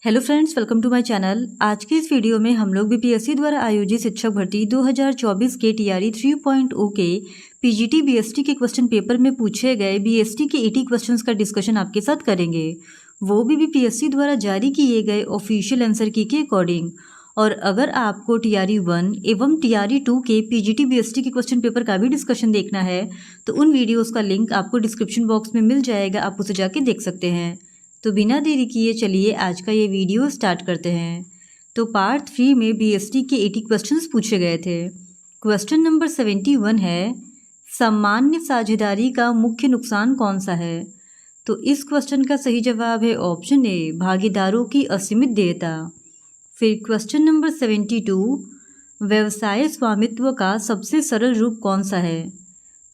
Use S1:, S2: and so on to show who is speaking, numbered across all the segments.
S1: Hello friends, welcome to my channel. आज की इस वीडियो में हम लोग बीपीएससी द्वारा आयोजित शिक्षक भर्ती 2024 के टीआरई 3.0 के पीजीटी बीएसटी के क्वेश्चन पेपर में पूछे गए बीएसटी के 80 क्वेश्चंस का डिस्कशन आपके साथ करेंगे, वो भी बीपीएससी द्वारा जारी किए गए ऑफिशियल आंसर की के अकॉर्डिंग। और अगर आपको टीआरई 1 एवं टीआरई 2 के पीजीटी बीएसटी के क्वेश्चन पेपर का भी डिस्कशन देखना है तो उन वीडियोज़ का लिंक आपको डिस्क्रिप्शन बॉक्स में मिल जाएगा, आप उसे जाके देख सकते हैं। तो बिना देरी किए चलिए आज का ये वीडियो स्टार्ट करते हैं। तो पार्ट 3 में बीएसटी के 80 क्वेश्चंस पूछे गए थे। क्वेश्चन नंबर 71 है, सामान्य साझेदारी का मुख्य नुकसान कौन सा है? तो इस क्वेश्चन का सही जवाब है ऑप्शन ए, भागीदारों की असीमित देयता। फिर क्वेश्चन नंबर 72, व्यवसाय स्वामित्व का सबसे सरल रूप कौन सा है?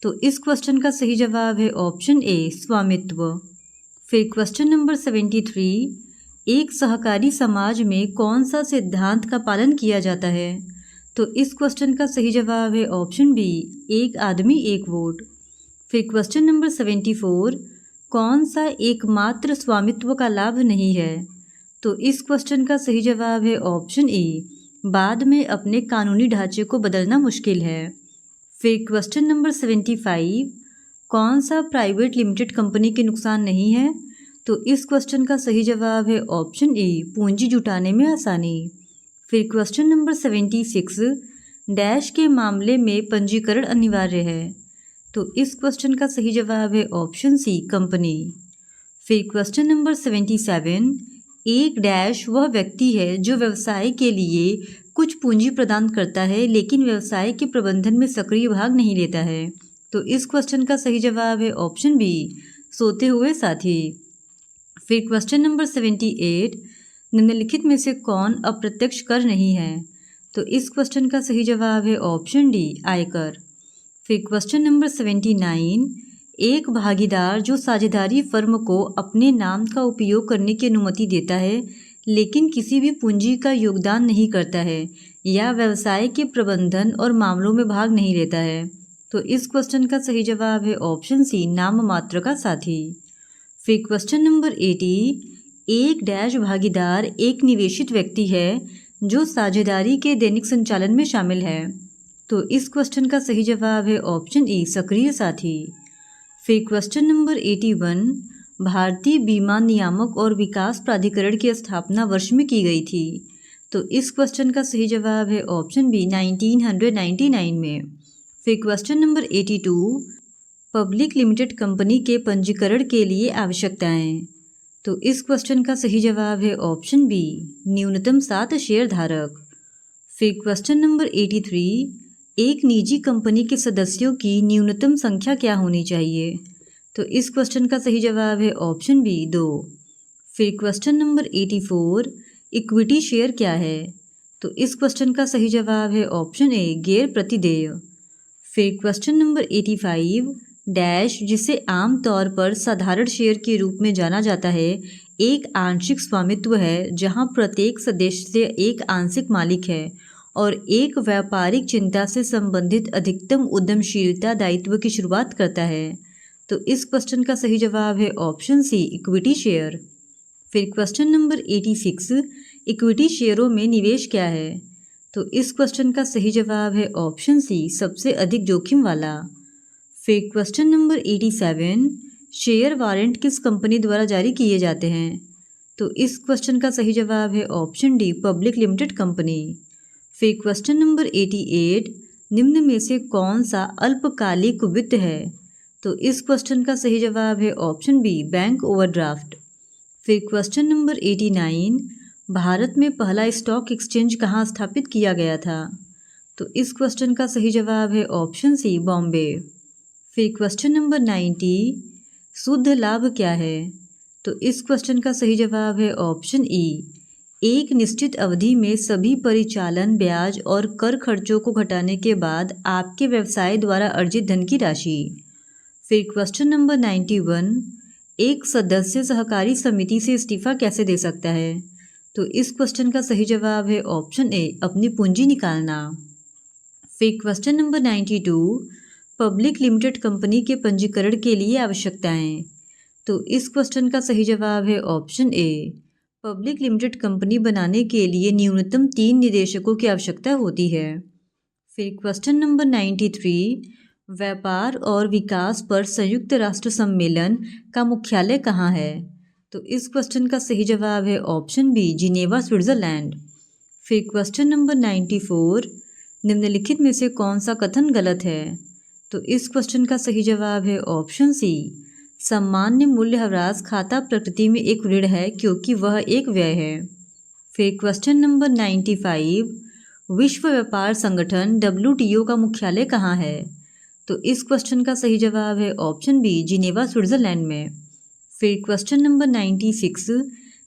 S1: तो इस क्वेश्चन का सही जवाब है ऑप्शन ए, स्वामित्व। फिर क्वेश्चन नंबर 73, एक सहकारी समाज में कौन सा सिद्धांत का पालन किया जाता है? तो इस क्वेश्चन का सही जवाब है ऑप्शन बी, एक आदमी एक वोट। फिर क्वेश्चन नंबर 74, कौन सा एकमात्र स्वामित्व का लाभ नहीं है? तो इस क्वेश्चन का सही जवाब है ऑप्शन ए, बाद में अपने कानूनी ढांचे को बदलना मुश्किल है। फिर क्वेश्चन नंबर 75, कौन सा प्राइवेट लिमिटेड कंपनी के नुकसान नहीं है? तो इस क्वेश्चन का सही जवाब है ऑप्शन ए, पूंजी जुटाने में आसानी। फिर क्वेश्चन नंबर 76, डैश के मामले में पंजीकरण अनिवार्य है? तो इस क्वेश्चन का सही जवाब है ऑप्शन सी, कंपनी। फिर क्वेश्चन नंबर 77, एक डैश वह व्यक्ति है जो व्यवसाय के लिए कुछ पूंजी प्रदान करता है लेकिन व्यवसाय के प्रबंधन में सक्रिय भाग नहीं लेता है। तो इस क्वेश्चन का सही जवाब है ऑप्शन बी, सोते हुए साथी। फिर क्वेश्चन नंबर 78, निम्नलिखित में से कौन अप्रत्यक्ष कर नहीं है? तो इस क्वेश्चन का सही जवाब है ऑप्शन डी, आयकर। फिर क्वेश्चन नंबर 79, एक भागीदार जो साझेदारी फर्म को अपने नाम का उपयोग करने की अनुमति देता है लेकिन किसी भी पूंजी का योगदान नहीं करता है या व्यवसाय के प्रबंधन और मामलों में भाग नहीं लेता है। तो इस क्वेश्चन का सही जवाब है ऑप्शन सी, नाम मात्र का साथी। फिर क्वेश्चन नंबर 80, एक डैश भागीदार एक निवेशित व्यक्ति है जो साझेदारी के दैनिक संचालन में शामिल है। तो इस क्वेश्चन का सही जवाब है ऑप्शन ई, सक्रिय साथी। फिर क्वेश्चन नंबर 81, भारतीय बीमा नियामक और विकास प्राधिकरण की स्थापना वर्ष में की गई थी? तो इस क्वेश्चन का सही जवाब है ऑप्शन बी, 1999 में। फिर question number 82, public limited company के पंजीकरण के लिए आवश्यकताएं? तो इस क्वेश्चन का सही जवाब है ऑप्शन बी, न्यूनतम 7 शेयर धारक। फिर क्वेश्चन नंबर 83, एक निजी कंपनी के सदस्यों की न्यूनतम संख्या क्या होनी चाहिए? तो इस क्वेश्चन का सही जवाब है ऑप्शन बी, 2। फिर क्वेश्चन नंबर 84, इक्विटी शेयर क्या है? तो इस क्वेश्चन का सही जवाब है ऑप्शन ए, गैर प्रतिदेय। फिर क्वेश्चन नंबर 85, डैश जिसे आमतौर पर साधारण शेयर के रूप में जाना जाता है एक आंशिक स्वामित्व है जहां प्रत्येक सदस्य एक आंशिक मालिक है और एक व्यापारिक चिंता से संबंधित अधिकतम उद्यमशीलता दायित्व की शुरुआत करता है। तो इस क्वेश्चन का सही जवाब है ऑप्शन सी, इक्विटी शेयर। फिर क्वेश्चन नंबर 86, इक्विटी शेयरों में निवेश क्या है? तो इस क्वेश्चन का सही जवाब है ऑप्शन सी, सबसे अधिक जोखिम वाला। फिर क्वेश्चन नंबर 87, शेयर वारंट किस कंपनी द्वारा जारी किए जाते हैं? तो इस क्वेश्चन का सही जवाब है option D, public limited company. फिर क्वेश्चन नंबर 88, निम्न में से कौन सा अल्पकालिक वित्त है? तो इस क्वेश्चन का सही जवाब है ऑप्शन बी, बैंक ओवरड्राफ्ट। फिर क्वेश्चन नंबर 89, भारत में पहला स्टॉक एक्सचेंज कहाँ स्थापित किया गया था? तो इस क्वेश्चन का सही जवाब है ऑप्शन सी, बॉम्बे। फिर क्वेश्चन नंबर 90, शुद्ध लाभ क्या है? तो इस क्वेश्चन का सही जवाब है ऑप्शन ई, एक निश्चित अवधि में सभी परिचालन, ब्याज और कर खर्चों को घटाने के बाद आपके व्यवसाय द्वारा अर्जित धन की राशि। फिर क्वेश्चन नंबर 91, एक सदस्य सहकारी समिति से इस्तीफा कैसे दे सकता है? तो इस क्वेश्चन का सही जवाब है ऑप्शन ए, अपनी पूंजी निकालना। फिर question number 92, public limited company के पंजीकरण के लिए आवश्यकताएं? तो इस क्वेश्चन का सही जवाब है option A, public limited company बनाने के लिए न्यूनतम 3 निदेशकों की आवश्यकता होती है। फिर क्वेश्चन नंबर 93, व्यापार और विकास पर संयुक्त राष्ट्र सम्मेलन का मुख्यालय कहाँ है? तो इस क्वेश्चन का सही जवाब है ऑप्शन बी, जिनेवा, स्विट्जरलैंड। फिर क्वेश्चन नंबर 94, निम्नलिखित में से कौन सा कथन गलत है? तो इस क्वेश्चन का सही जवाब है ऑप्शन सी, सामान्य मूल्यह्रास खाता प्रकृति में एक ऋण है क्योंकि वह एक व्यय है। फिर क्वेश्चन नंबर 95, विश्व व्यापार संगठन WTO का मुख्यालय कहाँ है? तो इस क्वेश्चन का सही जवाब है ऑप्शन बी, जिनेवा, स्विट्जरलैंड में। फिर क्वेश्चन नंबर 96,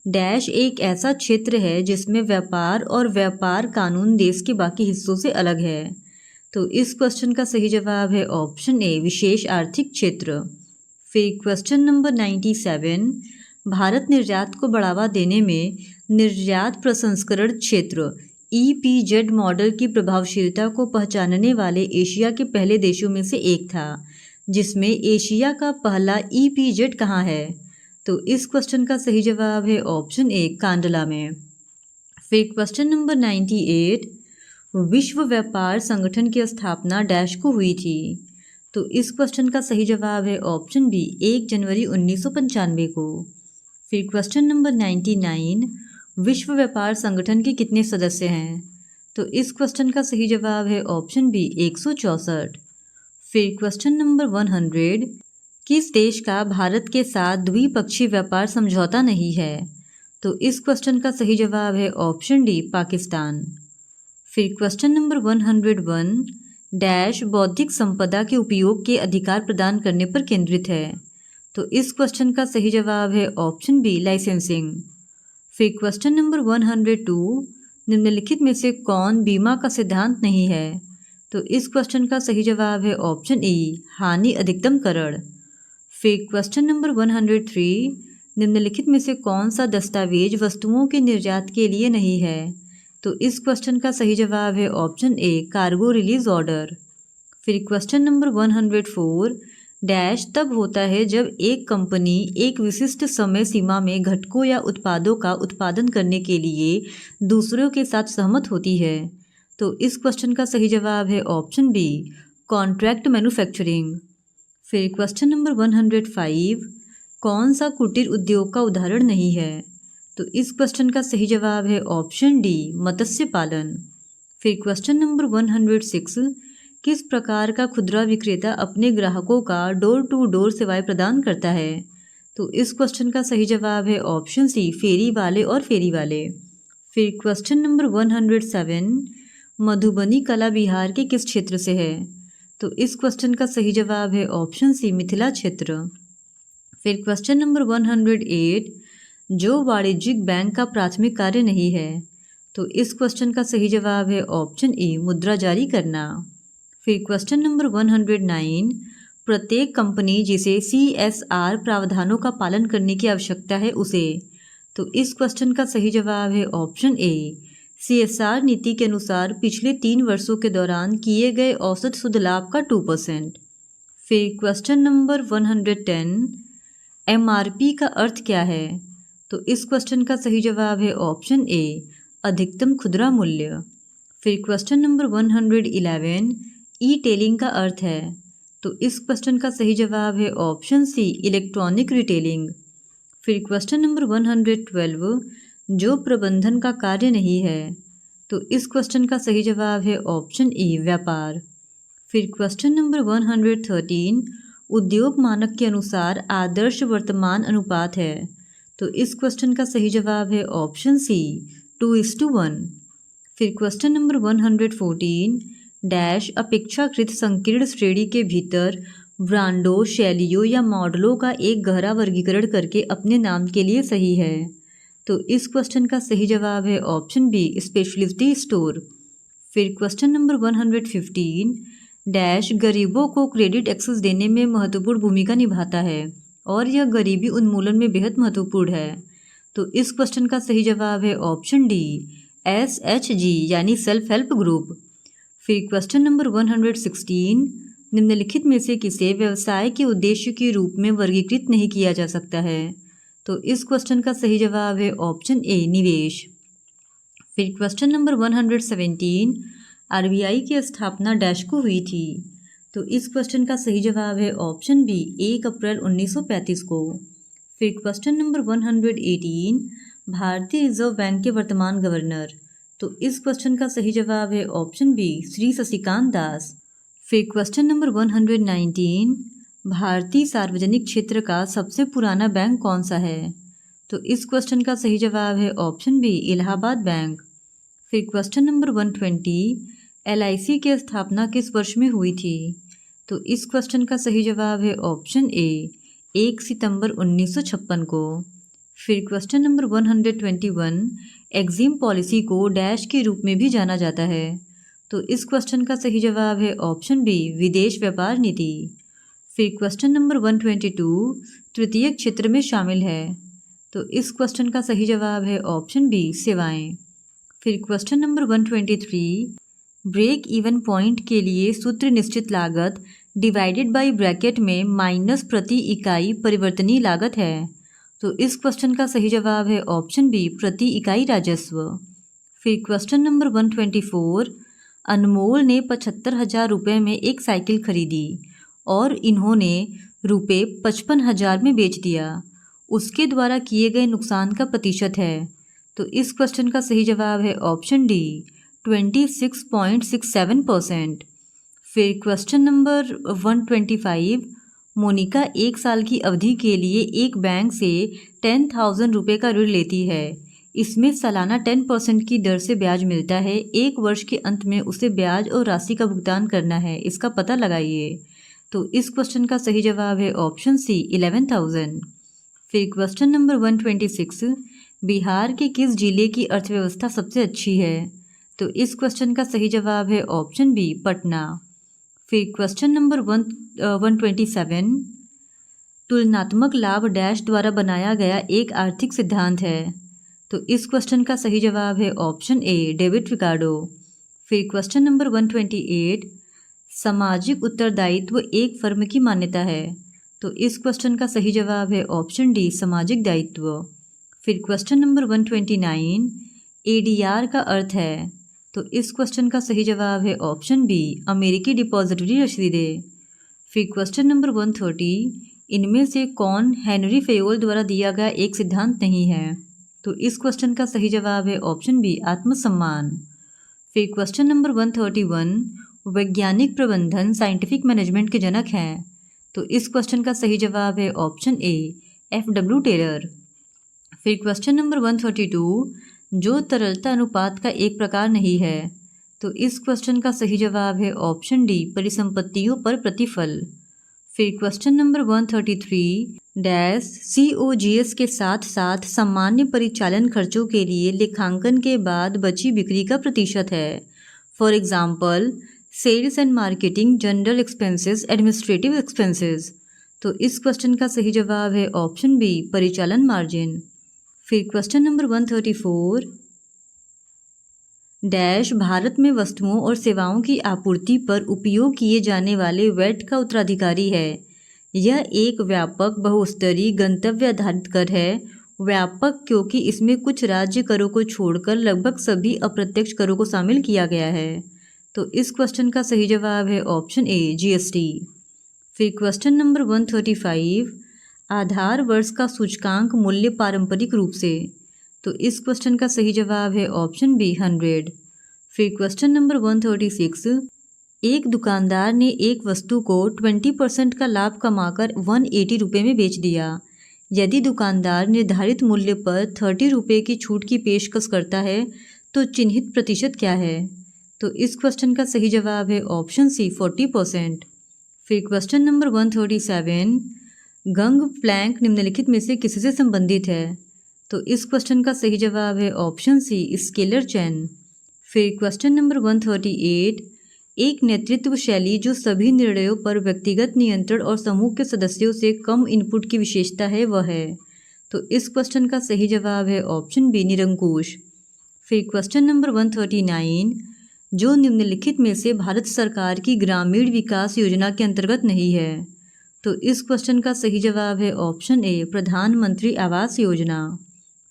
S1: डैश एक ऐसा क्षेत्र है जिसमें व्यापार और व्यापार कानून देश के बाकी हिस्सों से अलग है। तो इस क्वेश्चन का सही जवाब है ऑप्शन ए, विशेष आर्थिक क्षेत्र। फिर क्वेश्चन नंबर 97, भारत निर्यात को बढ़ावा देने में निर्यात प्रसंस्करण क्षेत्र EPZ मॉडल की प्रभावशीलता को पहचानने वाले एशिया के पहले देशों में से एक था, जिसमें एशिया का पहला EPZ कहाँ है? तो इस क्वेश्चन का सही जवाब है ऑप्शन ए, कांडला में। फिर क्वेश्चन नंबर 98, विश्व व्यापार संगठन की स्थापना डैश को हुई थी? तो इस क्वेश्चन का सही जवाब है ऑप्शन बी, 1 जनवरी 1995 को। फिर क्वेश्चन नंबर 99, विश्व व्यापार संगठन के कितने सदस्य हैं? तो इस क्वेश्चन का सही जवाब है ऑप्शन बी, 164। फिर क्वेश्चन नंबर 100, किस देश का भारत के साथ द्विपक्षीय व्यापार समझौता नहीं है? तो इस क्वेश्चन का सही जवाब है ऑप्शन डी, पाकिस्तान। फिर क्वेश्चन नंबर 101, डैश बौद्धिक संपदा के उपयोग के अधिकार प्रदान करने पर केंद्रित है? तो इस क्वेश्चन का सही जवाब है ऑप्शन बी, लाइसेंसिंग। फिर क्वेश्चन नंबर 102, निम्नलिखित में से कौन बीमा का सिद्धांत नहीं है? तो इस क्वेश्चन का सही जवाब है ऑप्शन ई, हानि अधिकतमकरण। फिर क्वेश्चन नंबर 103, निम्नलिखित में से कौन सा दस्तावेज वस्तुओं के निर्यात के लिए नहीं है? तो इस क्वेश्चन का सही जवाब है option A, cargo release order. फिर क्वेश्चन नंबर 104, डैश तब होता है जब एक कंपनी एक विशिष्ट समय सीमा में घटकों या उत्पादों का उत्पादन करने के लिए दूसरों के साथ सहमत होती है? तो इस क्वेश्चन का सही जवाब है ऑप्शन बी, कॉन्ट्रैक्ट मैन्युफैक्चरिंग। फिर क्वेश्चन नंबर 105, कौन सा कुटीर उद्योग का उदाहरण नहीं है? तो इस क्वेश्चन का सही जवाब है ऑप्शन डी, मत्स्य पालन। फिर क्वेश्चन नंबर 106, किस प्रकार का खुदरा विक्रेता अपने ग्राहकों का डोर टू डोर सेवाएं प्रदान करता है? तो इस क्वेश्चन का सही जवाब है ऑप्शन सी, फेरी वाले और फेरी वाले। फिर क्वेश्चन नंबर 107, मधुबनी कला बिहार के किस क्षेत्र से है? तो इस क्वेश्चन का सही जवाब है ऑप्शन सी, मिथिला क्षेत्र। फिर क्वेश्चन नंबर 108, जो वाणिज्यिक बैंक का प्राथमिक कार्य नहीं है? तो इस क्वेश्चन का सही जवाब है ऑप्शन ए, मुद्रा जारी करना। फिर क्वेश्चन नंबर 109, प्रत्येक कंपनी जिसे CSR प्रावधानों का पालन करने की आवश्यकता है उसे? तो इस क्वेश्चन का सही जवाब है ऑप्शन ए, CSR नीति के अनुसार पिछले 3 वर्षों के दौरान किए गए औसत शुद्ध लाभ का 2%। फिर क्वेश्चन नंबर 110, MRP का अर्थ क्या है? तो इस क्वेश्चन का सही जवाब है ऑप्शन ए, अधिकतम खुदरा मूल्य। फिर क्वेश्चन नंबर 111, ई-टेलिंग का अर्थ है? तो इस क्वेश्चन का सही जवाब है ऑप्शन सी, इलेक्ट्रॉनिक रिटेलिंग। फिर क्वेश्चन नंबर 112, जो प्रबंधन का कार्य नहीं है? तो इस क्वेश्चन का सही जवाब है ऑप्शन ई, व्यापार। फिर क्वेश्चन नंबर 113, उद्योग मानक के अनुसार आदर्श वर्तमान अनुपात है? तो इस क्वेश्चन का सही जवाब है ऑप्शन सी, 2:1। फिर क्वेश्चन नंबर 114, डैश अपेक्षाकृत संकीर्ण श्रेणी के भीतर ब्रांडों, शैलियों या मॉडलों का एक गहरा वर्गीकरण करके अपने नाम के लिए सही है? तो इस क्वेश्चन का सही जवाब है ऑप्शन बी, स्पेशलिटी स्टोर। फिर क्वेश्चन नंबर 115, डैश गरीबों को क्रेडिट एक्सेस देने में महत्वपूर्ण भूमिका निभाता है और यह गरीबी उन्मूलन में बेहद महत्वपूर्ण है? तो इस क्वेश्चन का सही जवाब है ऑप्शन डी, SHG यानी सेल्फ हेल्प ग्रुप। फिर क्वेश्चन नंबर 116, निम्नलिखित में से किसे व्यवसाय के उद्देश्य के रूप में वर्गीकृत नहीं किया जा सकता है? तो तो इस क्वेश्चन का सही जवाब है ऑप्शन ए निवेश। फिर क्वेश्चन नंबर 117, आरबीआई की स्थापना डैश को हुई थी। तो इस क्वेश्चन का सही जवाब है ऑप्शन बी 1 अप्रैल 1935 को। फिर क्वेश्चन नंबर 118, भारतीय रिजर्व बैंक के वर्तमान गवर्नर। तो इस क्वेश्चन का सही जवाब है ऑप्शन बी श्री शशिकांत दास। फिर क्वेश्चन नंबर 119, भारतीय सार्वजनिक क्षेत्र का सबसे पुराना बैंक कौन सा है। तो इस क्वेश्चन का सही जवाब है ऑप्शन बी इलाहाबाद बैंक। फिर क्वेश्चन नंबर 120, एलआईसी की स्थापना किस वर्ष में हुई थी। तो इस क्वेश्चन का सही जवाब है ऑप्शन ए 1 सितंबर 1956 को। फिर क्वेश्चन नंबर 121, एग्जिम पॉलिसी को डैश के रूप में भी जाना जाता है। तो इस क्वेश्चन का सही जवाब है ऑप्शन बी विदेश व्यापार नीति। फिर क्वेश्चन नंबर 122, तृतीय क्षेत्र में शामिल है। तो इस क्वेश्चन का सही जवाब है ऑप्शन बी सेवाएं। फिर question number 123, break even point के लिए सूत्र निश्चित लागत डिवाइडेड बाय ब्रैकेट में माइनस प्रति इकाई परिवर्तनीय लागत है। तो इस क्वेश्चन का सही जवाब है ऑप्शन बी प्रति इकाई राजस्व। फिर क्वेश्चन नंबर 124, अनमोल ने 75,000 रुपये में एक साइकिल खरीदी और इन्होंने रुपये 55,000 में बेच दिया। उसके द्वारा किए गए नुकसान का प्रतिशत है। तो इस क्वेश्चन का सही जवाब है ऑप्शन डी 26.67%। फिर क्वेश्चन नंबर 125, मोनिका 1 साल की अवधि के लिए एक बैंक से 10,000 रुपये का ऋण लेती है। इसमें सालाना 10% की दर से ब्याज मिलता है। 1 वर्ष के अंत में उसे ब्याज और राशि का भुगतान करना है, इसका पता लगाइए। तो इस क्वेश्चन का सही जवाब है ऑप्शन सी 11,000। फिर क्वेश्चन नंबर 126, बिहार के किस जिले की अर्थव्यवस्था सबसे अच्छी है। तो इस क्वेश्चन का सही जवाब है ऑप्शन बी पटना। फिर क्वेश्चन नंबर 127, तुलनात्मक लाभ डैश द्वारा बनाया गया एक आर्थिक सिद्धांत है। तो इस क्वेश्चन का सही जवाब है ऑप्शन ए डेविड रिकार्डो। फिर क्वेश्चन नंबर 128, सामाजिक उत्तरदायित्व एक फर्म की मान्यता है। तो इस क्वेश्चन का सही जवाब है ऑप्शन डी सामाजिक दायित्व। फिर क्वेश्चन नंबर 129, एडीआर का अर्थ है। तो इस क्वेश्चन का सही जवाब है ऑप्शन बी अमेरिकी डिपॉजिटरी रसीदें। फिर क्वेश्चन नंबर 130, इनमें से कौन हेनरी फेयोल द्वारा दिया गया एक सिद्धांत नहीं है। तो इस क्वेश्चन का सही जवाब है ऑप्शन बी आत्मसम्मान। फिर क्वेश्चन नंबर 131, वैज्ञानिक प्रबंधन साइंटिफिक मैनेजमेंट के जनक हैं। तो इस क्वेश्चन का सही जवाब है ऑप्शन ए एफ.डब्ल्यू. टेलर। फिर क्वेश्चन नंबर 132, जो तरलता अनुपात का एक प्रकार नहीं है। तो इस क्वेश्चन का सही जवाब है ऑप्शन डी परिसंपत्तियों पर प्रतिफल। फिर क्वेश्चन नंबर 133, डैश COGS के साथ साथ सामान्य परिचालन खर्चों के लिए लेखांकन के बाद बची बिक्री का प्रतिशत है। For example sales and marketing, general expenses, administrative expenses. तो इस क्वेश्चन का सही जवाब है ऑप्शन बी परिचालन मार्जिन। फिर क्वेश्चन नंबर 134, डैश भारत में वस्तुओं और सेवाओं की आपूर्ति पर उपयोग किए जाने वाले वैट का उत्तराधिकारी है। यह एक व्यापक बहुस्तरीय गंतव्य आधारित कर है। व्यापक क्योंकि इसमें कुछ राज्य करों को छोड़कर लगभग सभी अप्रत्यक्ष करों को शामिल किया गया है। तो इस क्वेश्चन का सही जवाब है ऑप्शन ए GST। फिर क्वेश्चन नंबर 135, आधार वर्ष का सूचकांक मूल्य पारंपरिक रूप से। तो इस क्वेश्चन का सही जवाब है ऑप्शन बी 100। फिर क्वेश्चन नंबर 136, एक दुकानदार ने एक वस्तु को 20% का लाभ कमाकर 180 रुपये में बेच दिया। यदि दुकानदार निर्धारित मूल्य पर 30 रुपये की छूट की पेशकश करता है तो चिन्हित प्रतिशत क्या है। तो इस क्वेश्चन का सही जवाब है ऑप्शन सी 40%। फिर क्वेश्चन नंबर 137, गंग प्लैंक निम्नलिखित में से किससे संबंधित है। तो इस क्वेश्चन का सही जवाब है ऑप्शन सी स्केलर चेन। फिर क्वेश्चन नंबर 138, एक नेतृत्व शैली जो सभी निर्णयों पर व्यक्तिगत नियंत्रण और समूह के सदस्यों से कम इनपुट की विशेषता है वह है। तो इस क्वेश्चन का सही जवाब है ऑप्शन बी निरंकुश। फिर क्वेश्चन नंबर 139, जो निम्नलिखित में से भारत सरकार की ग्रामीण विकास योजना के अंतर्गत नहीं है। तो इस क्वेश्चन का सही जवाब है ऑप्शन ए, प्रधानमंत्री आवास योजना।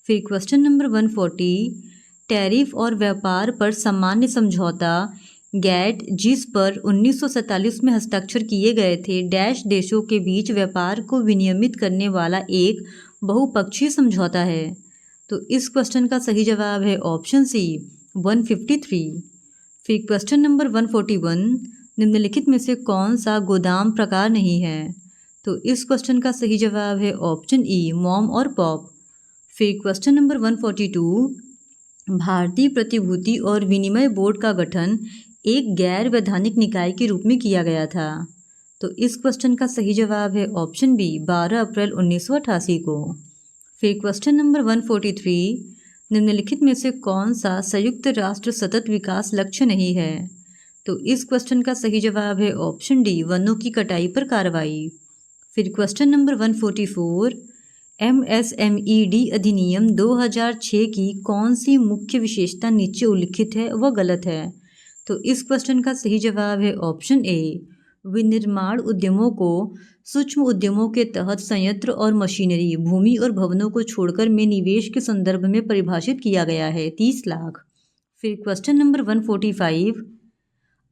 S1: फिर क्वेश्चन नंबर 140, टैरिफ और व्यापार पर सामान्य समझौता गैट, जिस पर 1947 में हस्ताक्षर किए गए थे, डैश देशों के बीच व्यापार को विनियमित करने वाला एक बहुपक्षीय समझौता है। तो इस क्वेश्चन का सही जवाब है ऑप्शन सी, 153। फिर क्वेश्चन नंबर 141, निम्नलिखित में से कौन सा गोदाम प्रकार नहीं है? तो इस क्वेश्चन का सही जवाब है ऑप्शन ई, मॉम और पॉप। फिर क्वेश्चन नंबर 142, भारतीय प्रतिभूति और विनिमय बोर्ड का गठन एक गैर वैधानिक निकाय के रूप में किया गया था। तो इस क्वेश्चन का सही जवाब है ऑप्शन बी, 12 अप्रैल 1988 को। फिर क्वेश्चन नंबर 143, निम्नलिखित में से कौन सा संयुक्त राष्ट्र सतत विकास लक्ष्य नहीं है? तो इस क्वेश्चन का सही जवाब है ऑप्शन डी, वनों की कटाई पर कार्रवाई। फिर क्वेश्चन नंबर 144, MSMED अधिनियम 2006 की कौन सी मुख्य विशेषता नीचे उल्लिखित है वह गलत है? तो इस क्वेश्चन का सही जवाब है ऑप्शन ए, विनिर्माण उद्यमों को सूक्ष्म उद्यमों के तहत संयंत्र और मशीनरी, भूमि और भवनों को छोड़कर में निवेश के संदर्भ में परिभाषित किया गया है, 30 लाख। फिर क्वेश्चन नंबर 145,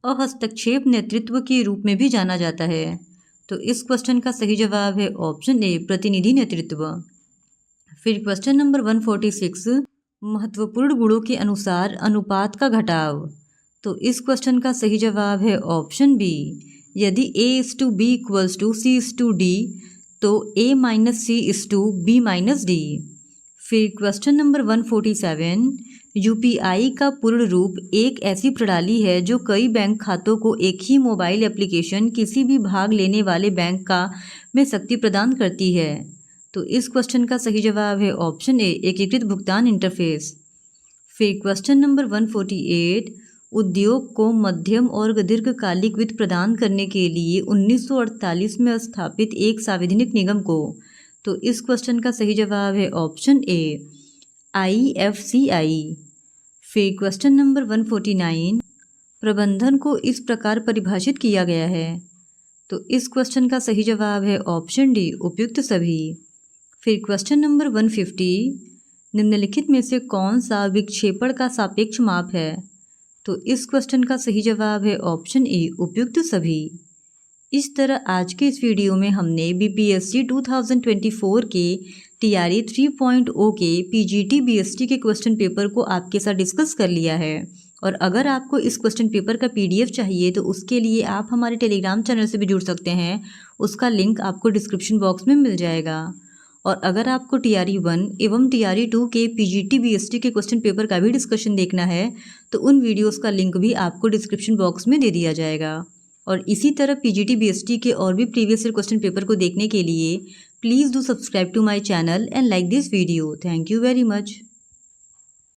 S1: अहस्तक्षेप नेतृत्व के रूप में भी जाना जाता है। तो इस क्वेश्चन का सही जवाब है ऑप्शन ए, प्रतिनिधि नेतृत्व। फिर क्वेश्चन नंबर 146, महत्वपूर्ण गुणों के अनुसार अनुपात का घटाव। तो इस क्वेश्चन का सही जवाब है ऑप्शन बी, यदि A:B = C:D तो A-C:B-D। फिर क्वेश्चन नंबर 147, UPI का पूर्ण रूप एक ऐसी प्रणाली है जो कई बैंक खातों को एक ही मोबाइल एप्लीकेशन किसी भी भाग लेने वाले बैंक का में शक्ति प्रदान करती है। तो इस क्वेश्चन का सही जवाब है ऑप्शन ए, एकीकृत भुगतान इंटरफेस। फिर क्वेश्चन नंबर 148, उद्योग को मध्यम और दीर्घकालिक वित्त प्रदान करने के लिए 1948 में स्थापित एक सार्वजनिक निगम को। तो इस क्वेश्चन का सही जवाब है ऑप्शन ए, IFCI। फिर क्वेश्चन नंबर 149, प्रबंधन को इस प्रकार परिभाषित किया गया है। तो इस क्वेश्चन का सही जवाब है ऑप्शन डी, उपयुक्त सभी। फिर क्वेश्चन नंबर 150, निम्नलिखित में से कौन सा विक्षेपण का सापेक्ष माप है? तो इस क्वेश्चन का सही जवाब है ऑप्शन ए, उपयुक्त सभी। इस तरह आज के इस वीडियो में हमने BPSC 2024 के TRE 3.0 के PGT BST के क्वेश्चन पेपर को आपके साथ डिस्कस कर लिया है। और अगर आपको इस क्वेश्चन पेपर का PDF चाहिए तो उसके लिए आप हमारे टेलीग्राम चैनल से भी जुड़ सकते हैं, उसका लिंक आपको डिस्क्रिप्शन बॉक्स में मिल जाएगा। और अगर आपको TRE 1 एवं TRE 2 के PGT BST के क्वेश्चन पेपर का भी डिस्कशन देखना है तो उन वीडियोस का लिंक भी आपको डिस्क्रिप्शन बॉक्स में दे दिया जाएगा। और इसी तरह PGT BST के और भी प्रीवियस ईयर क्वेश्चन पेपर को देखने के लिए please do subscribe to my channel and like this video. Thank you very much.